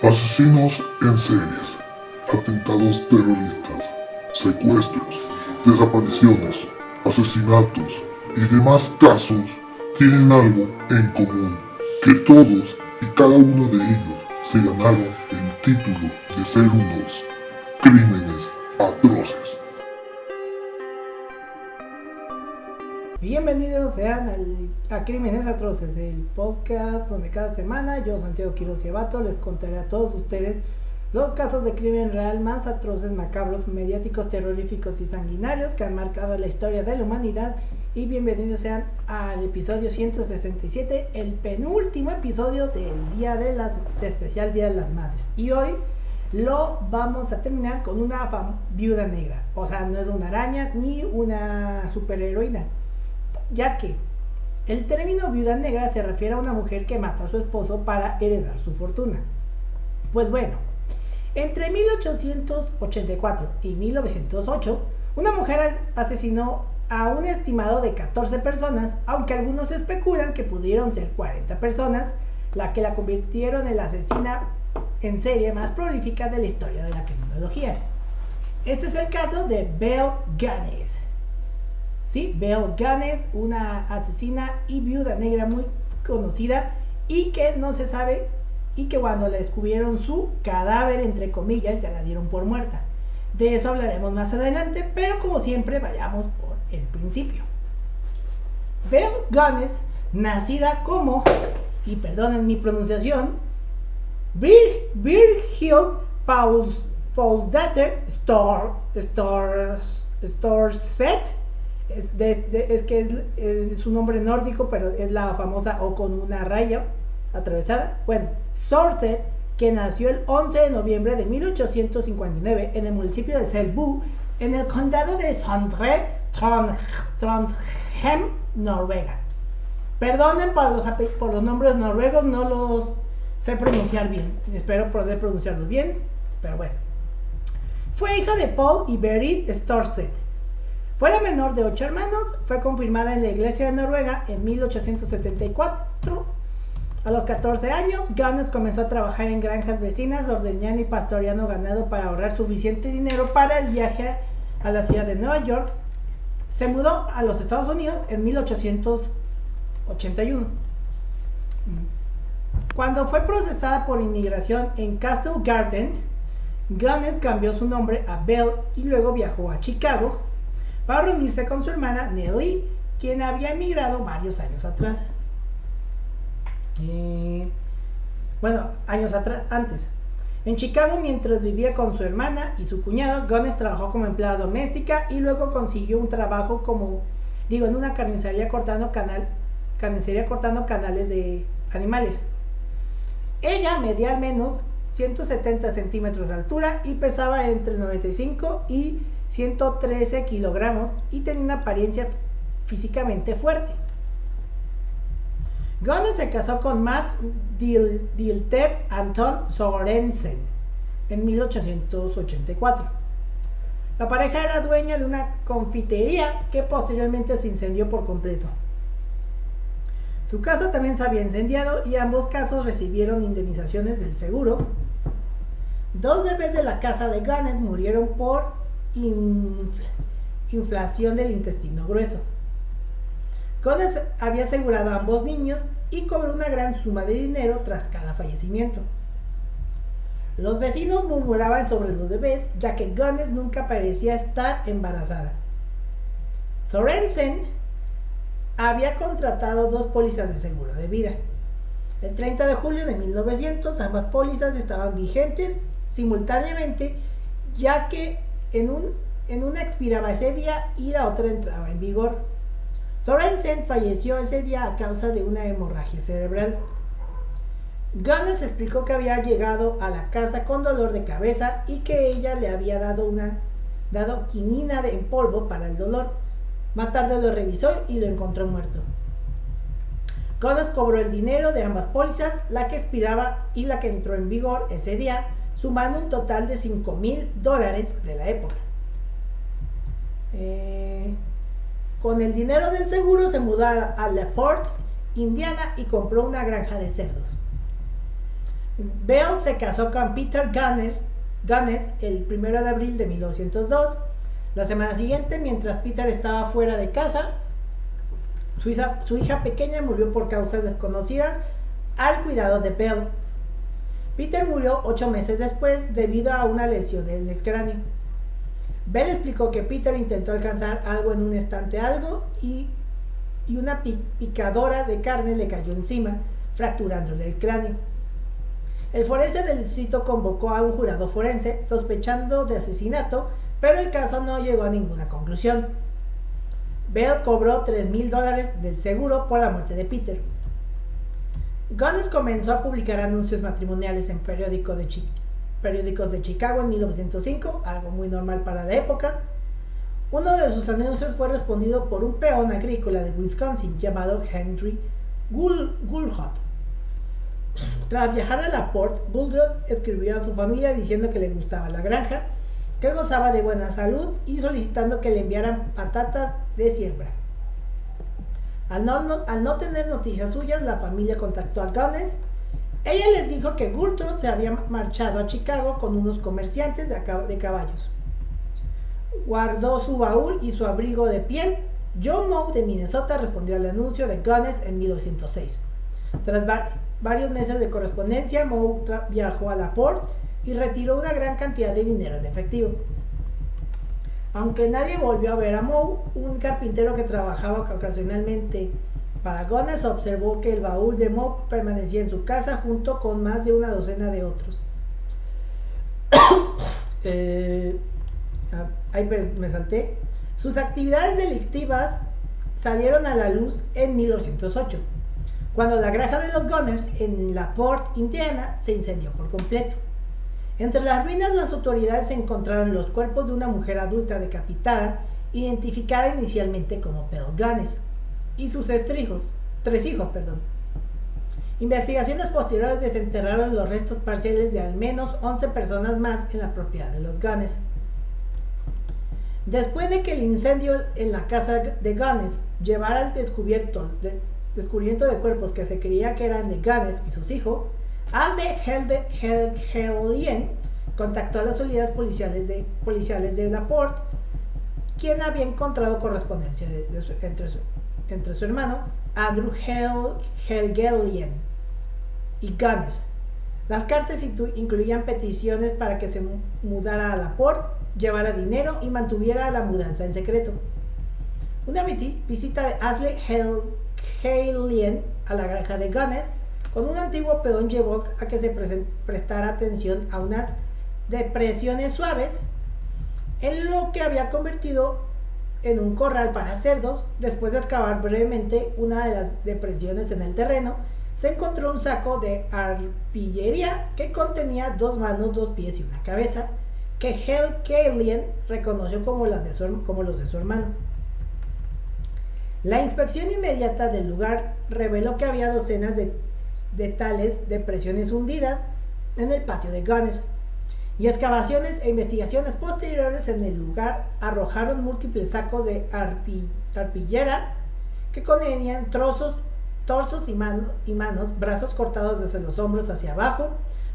Asesinos en series, atentados terroristas, secuestros, desapariciones, asesinatos y demás casos tienen algo en común, que todos y cada uno de ellos se ganaron el título de ser unos crímenes atroces. Bienvenidos sean a Crímenes Atroces, el podcast donde cada semana yo, Santiago Quiroz y Abato, les contaré a todos ustedes los casos de crimen real más atroces, macabros, mediáticos, terroríficos y sanguinarios que han marcado la historia de la humanidad. Y bienvenidos sean al episodio 167, el penúltimo episodio del especial Día de las Madres. Y hoy lo vamos a terminar con una viuda negra. O sea, no es una araña ni una superheroína, ya que el término viuda negra se refiere a una mujer que mata a su esposo para heredar su fortuna. Pues bueno, entre 1884 y 1908, una mujer asesinó a un estimado de 14 personas, aunque algunos especulan que pudieron ser 40 personas, la que la convirtieron en la asesina en serie más prolífica de la historia de la criminología. Este es el caso de Belle Gunness. Sí, Belle Gunness, una asesina y viuda negra muy conocida y que no se sabe, y que cuando le descubrieron su cadáver, entre comillas, ya la dieron por muerta. De eso hablaremos más adelante, pero como siempre vayamos por el principio. Belle Gunness, nacida como, y perdonen mi pronunciación, Birgit Paulsdatter Storset, es que es su nombre nórdico, pero es la famosa O con una raya atravesada. Bueno, Storset, que nació el 11 de noviembre de 1859 en el municipio de Selbu, en el condado de Sondre, Trondheim, Noruega. Perdonen por los nombres noruegos, no los sé pronunciar bien. Espero poder pronunciarlos bien, pero bueno. Fue hija de Paul y Berit Storset. Fue la menor de 8 hermanos. Fue confirmada en la iglesia de Noruega en 1874. A los 14 años, Gunness comenzó a trabajar en granjas vecinas, ordeñando y pastoreando ganado para ahorrar suficiente dinero para el viaje a la ciudad de Nueva York. Se mudó a los Estados Unidos en 1881. Cuando fue procesada por inmigración en Castle Garden, Gunness cambió su nombre a Belle y luego viajó a Chicago para reunirse con su hermana Nellie, quien había emigrado varios años atrás. Antes. En Chicago, mientras vivía con su hermana y su cuñado, Gunness trabajó como empleada doméstica y luego consiguió un trabajo en una carnicería cortando canales de animales. Ella medía al menos 170 centímetros de altura y pesaba entre 95 y 113 kilogramos y tenía una apariencia físicamente fuerte. Gunness se casó con Mats Diltep Anton Sorensen en 1884. La pareja era dueña de una confitería que posteriormente se incendió por completo. Su casa también se había incendiado y ambos casos recibieron indemnizaciones del seguro. 2 bebés de la casa de Gunness murieron por inflación del intestino grueso. Gunness había asegurado a ambos niños y cobró una gran suma de dinero tras cada fallecimiento. Los vecinos murmuraban sobre los bebés, ya que Gunness nunca parecía estar embarazada. Sorensen había contratado 2 pólizas de seguro de vida. El 30 de julio de 1900, ambas pólizas estaban vigentes simultáneamente, ya que en una expiraba ese día y la otra entraba en vigor. Sorensen falleció ese día a causa de una hemorragia cerebral. Gunness explicó que había llegado a la casa con dolor de cabeza y que ella le había dado quinina en polvo para el dolor. Más tarde lo revisó y lo encontró muerto. Gunness cobró el dinero de ambas pólizas, la que expiraba y la que entró en vigor ese día, sumando un total de $5,000 de la época. Con el dinero del seguro se mudó a LaPorte, Indiana, y compró una granja de cerdos. Bell se casó con Peter Gunness el 1 de abril de 1902. La semana siguiente, mientras Peter estaba fuera de casa, su hija pequeña murió por causas desconocidas al cuidado de Bell. Peter murió 8 meses después debido a una lesión en el cráneo. Bell explicó que Peter intentó alcanzar algo en un estante y una picadora de carne le cayó encima, fracturándole el cráneo. El forense del distrito convocó a un jurado forense sospechando de asesinato, pero el caso no llegó a ninguna conclusión. Bell cobró $3,000 del seguro por la muerte de Peter. Gunness comenzó a publicar anuncios matrimoniales en periódicos de Chicago en 1905, algo muy normal para la época. Uno de sus anuncios fue respondido por un peón agrícola de Wisconsin llamado Henry Gullhut. Tras viajar a La Porte, Gullhut escribió a su familia diciendo que le gustaba la granja, que gozaba de buena salud y solicitando que le enviaran patatas de siembra. Al no tener noticias suyas, la familia contactó a Gunness. Ella les dijo que Gullhut se había marchado a Chicago con unos comerciantes de caballos. Guardó su baúl y su abrigo de piel. Joe Moe de Minnesota respondió al anuncio de Gunness en 1906. Tras varios meses de correspondencia, Moe viajó a La Porte y retiró una gran cantidad de dinero en efectivo. Aunque nadie volvió a ver a Moe, un carpintero que trabajaba ocasionalmente para Gunness observó que el baúl de Moe permanecía en su casa junto con más de una docena de otros. Ahí me salté. Sus actividades delictivas salieron a la luz en 1908, cuando la granja de los Gunness en La Porte, Indiana, se incendió por completo. Entre las ruinas, las autoridades encontraron los cuerpos de una mujer adulta decapitada, identificada inicialmente como Bell Gunness, y sus tres hijos. Investigaciones posteriores desenterraron los restos parciales de al menos 11 personas más en la propiedad de los Gunness. Después de que el incendio en la casa de Gunness llevara al descubrimiento de cuerpos que se creía que eran de Gunness y sus hijos, Alde Helgen contactó a las unidades policiales de La Porte, quien había encontrado correspondencia entre su hermano Andrew Helgelien y Gunness. Las cartas incluían peticiones para que se mudara a La Porte, llevara dinero y mantuviera la mudanza en secreto. Una visita de Ashley Helgelien a la granja de Gunness con un antiguo peón llevó a que se prestara atención a unas depresiones suaves en lo que había convertido en un corral para cerdos. Después de excavar brevemente una de las depresiones en el terreno, se encontró un saco de arpillería que contenía 2 manos, 2 pies y una cabeza, que Helgelien reconoció como los de su hermano. La inspección inmediata del lugar reveló que había docenas de tales depresiones hundidas en el patio de Gunness, y excavaciones e investigaciones posteriores en el lugar arrojaron múltiples sacos de arpillera que contenían torsos y manos, brazos cortados desde los hombros hacia abajo,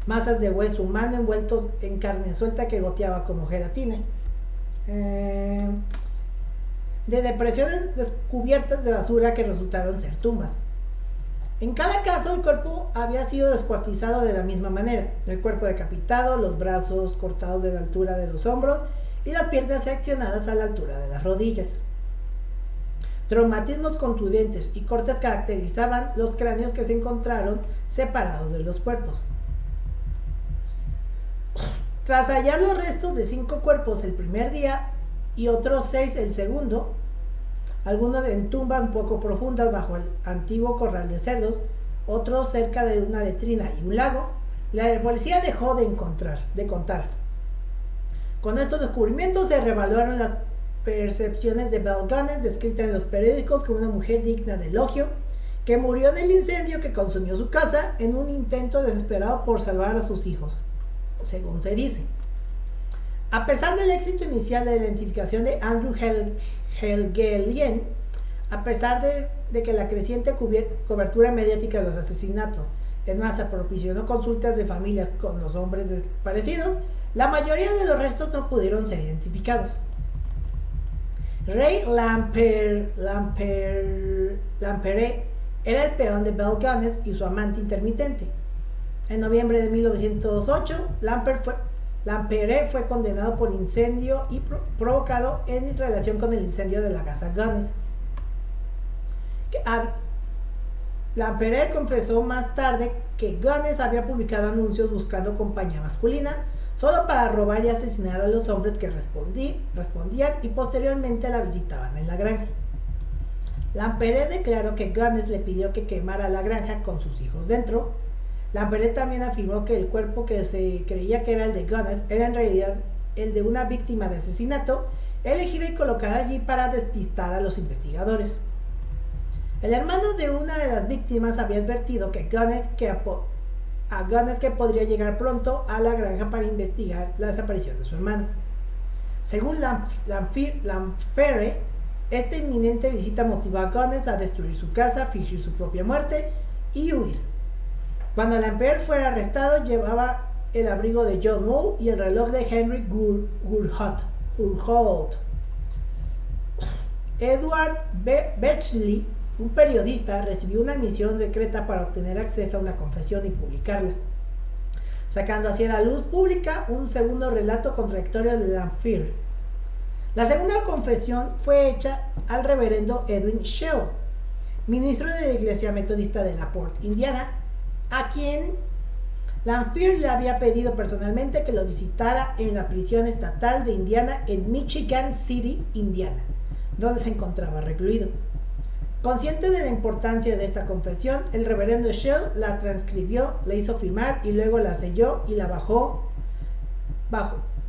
masas de hueso humano envueltos en carne suelta que goteaba como gelatina, de depresiones descubiertas de basura que resultaron ser tumbas. En cada caso, el cuerpo había sido descuartizado de la misma manera: el cuerpo decapitado, los brazos cortados de la altura de los hombros y las piernas seccionadas a la altura de las rodillas. Traumatismos contundentes y cortes caracterizaban los cráneos que se encontraron separados de los cuerpos. Tras hallar los restos de 5 cuerpos el primer día y otros 6 el segundo, algunos en tumbas un poco profundas bajo el antiguo corral de cerdos, otros cerca de una letrina y un lago, la policía dejó de contar. Con estos descubrimientos se revaluaron las percepciones de Bell Gunness, descrita en los periódicos como una mujer digna de elogio, que murió en el incendio que consumió su casa en un intento desesperado por salvar a sus hijos, según se dice. A pesar del éxito inicial de la identificación de Andrew Helgelien, a pesar de que la creciente cobertura mediática de los asesinatos Es más, se propició consultas de familias con los hombres desaparecidos. La mayoría de los restos no pudieron ser identificados. Ray Lampere era el peón de Belle Gunness y su amante intermitente. En noviembre de 1908, Lampere fue condenado por incendio y provocado en relación con el incendio de la casa Gunness. Lampere confesó más tarde que Gunness había publicado anuncios buscando compañía masculina solo para robar y asesinar a los hombres que respondían y posteriormente la visitaban en la granja. Lampere declaró que Gunness le pidió que quemara la granja con sus hijos dentro. Lampere también afirmó que el cuerpo que se creía que era el de Gunness era en realidad el de una víctima de asesinato elegida y colocada allí para despistar a los investigadores. El hermano de una de las víctimas había advertido que Gunness que podría llegar pronto a la granja para investigar la desaparición de su hermano. Según Lampere, esta inminente visita motivó a Gunness a destruir su casa, fingir su propia muerte y huir. Cuando Lampere fue arrestado, llevaba el abrigo de John Moe y el reloj de Henry Gurholt. Edward Bechley, un periodista, recibió una misión secreta para obtener acceso a una confesión y publicarla, sacando así a la luz pública un segundo relato contradictorio de Lampere. La segunda confesión fue hecha al reverendo Edwin Shell, ministro de la Iglesia Metodista de LaPorte, Indiana, a quien Lampere le había pedido personalmente que lo visitara en la prisión estatal de Indiana en Michigan City, Indiana, donde se encontraba recluido. Consciente de la importancia de esta confesión, el reverendo Shell la transcribió, la hizo firmar y luego la selló y la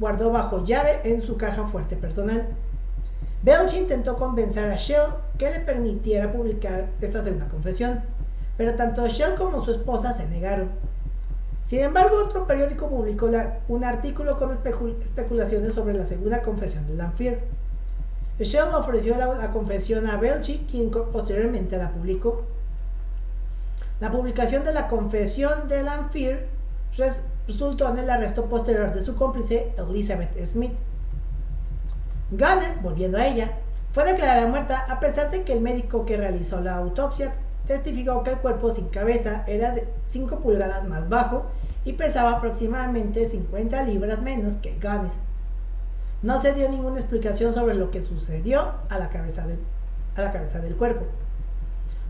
guardó bajo llave en su caja fuerte personal. Belch intentó convencer a Shell que le permitiera publicar esta segunda confesión, pero tanto Shell como su esposa se negaron. Sin embargo, otro periódico publicó un artículo con especulaciones sobre la segunda confesión de Lampere. Shell ofreció la confesión a Belchi, quien posteriormente la publicó. La publicación de la confesión de Lampere resultó en el arresto posterior de su cómplice Elizabeth Smith. Gunness, volviendo a ella, fue declarada muerta a pesar de que el médico que realizó la autopsia testificó que el cuerpo sin cabeza era de 5 pulgadas más bajo y pesaba aproximadamente 50 libras menos que Gunness. No se dio ninguna explicación sobre lo que sucedió a la cabeza del cuerpo.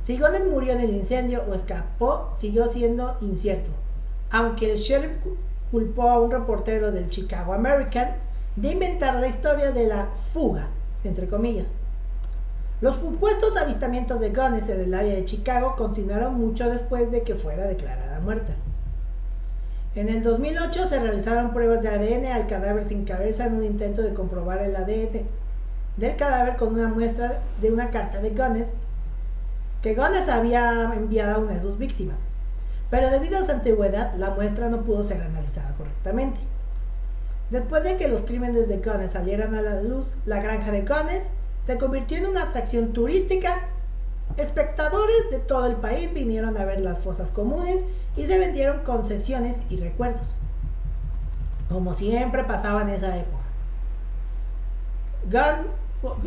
Si Gunness murió en el incendio o escapó, siguió siendo incierto, aunque el sheriff culpó a un reportero del Chicago American de inventar la historia de la fuga, entre comillas. Los supuestos avistamientos de Gunness en el área de Chicago continuaron mucho después de que fuera declarada muerta. En el 2008 se realizaron pruebas de ADN al cadáver sin cabeza en un intento de comprobar el ADN del cadáver con una muestra de una carta de Gunness que Gunness había enviado a una de sus víctimas, pero debido a su antigüedad la muestra no pudo ser analizada correctamente. Después de que los crímenes de Gunness salieran a la luz, la granja de Gunness se convirtió en una atracción turística. Espectadores de todo el país vinieron a ver las fosas comunes y se vendieron concesiones y recuerdos, como siempre pasaba en esa época.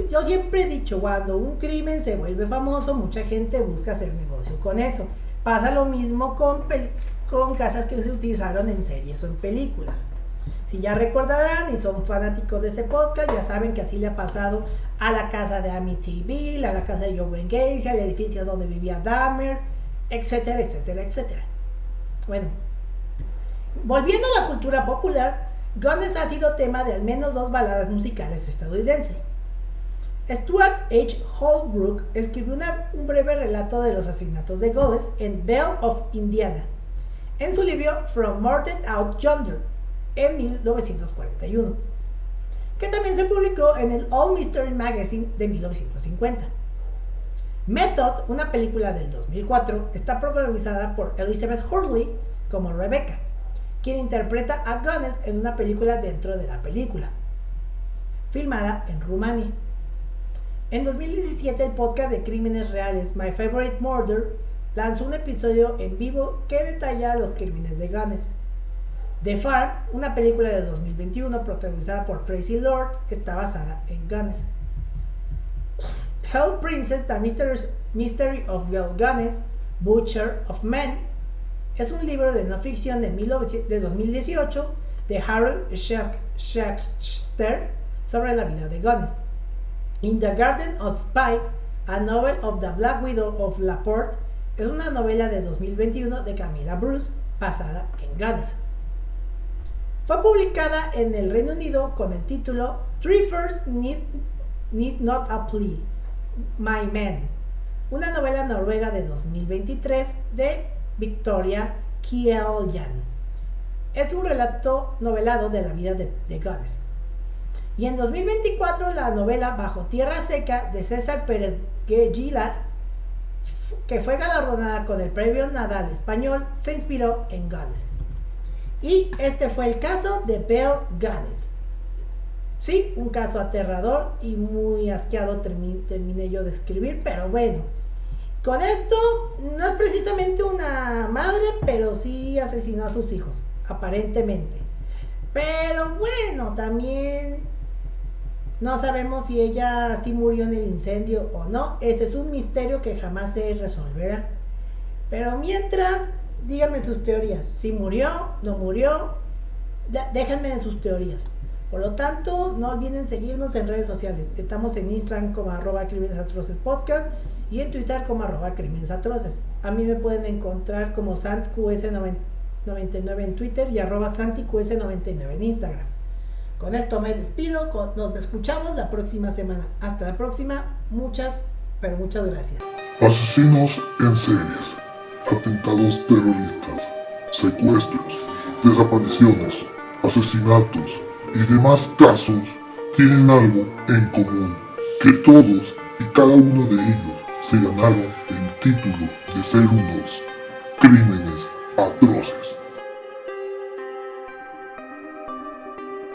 Yo siempre he dicho, cuando un crimen se vuelve famoso, mucha gente busca hacer negocio con eso. Pasa lo mismo con casas que se utilizaron en series o en películas. Si ya recordarán y son fanáticos de este podcast, ya saben que así le ha pasado a la casa de Amityville, a la casa de Joe Gacy, al edificio donde vivía Dahmer, etcétera, etcétera, etcétera. Bueno, volviendo a la cultura popular, Gunness ha sido tema de al menos 2 baladas musicales estadounidenses. Stuart H. Holbrook escribió un breve relato de los asesinatos de Gunness en Belle of Indiana, en su libro From Murder Out Yonder, en 1941, que también se publicó en el All Mystery Magazine de 1950. Method, una película del 2004, está protagonizada por Elizabeth Hurley como Rebecca, quien interpreta a Gunness en una película dentro de la película, filmada en Rumania. En 2017, el podcast de crímenes reales My Favorite Murder lanzó un episodio en vivo que detalla los crímenes de Gunness. The Farm, una película de 2021 protagonizada por Tracy Lords, está basada en Gunness. Hell Princess, The Mystery of Gail Gunness, Butcher of Men, es un libro de no ficción de 2018 de Harold Schechter sobre la vida de Gunness. In the Garden of Spite, a novel of the Black Widow of Laporte, es una novela de 2021 de Camilla Bruce basada en Gunness. Fue publicada en el Reino Unido con el título Three First Need Not a Plea, My Man, una novela noruega de 2023 de Victoria Kjelljan. Es un relato novelado de la vida de Gunness. Y en 2024 la novela Bajo Tierra Seca de César Pérez Gila, que fue galardonada con el Premio Nadal Español, se inspiró en Gunness. Y este fue el caso de Gail Gunness. Sí, un caso aterrador y muy asqueado terminé yo de escribir, pero bueno, con esto no es precisamente una madre, pero sí asesinó a sus hijos, aparentemente. Pero bueno, también no sabemos si ella sí murió en el incendio o no. Ese es un misterio que jamás se resolverá. Pero mientras, díganme sus teorías. Si murió, no murió, déjenme en sus teorías. Por lo tanto, no olviden seguirnos en redes sociales. Estamos en Instagram como @crimenesatrocespodcast y en Twitter como @crimenesatroces. A mí me pueden encontrar como SantQS99 en Twitter y @SantiQS99 en Instagram. Con esto me despido, nos escuchamos la próxima semana. Hasta la próxima, muchas gracias. Asesinos en series, atentados terroristas, secuestros, desapariciones, asesinatos y demás casos tienen algo en común, que todos y cada uno de ellos se ganaron el título de ser unos crímenes atroces.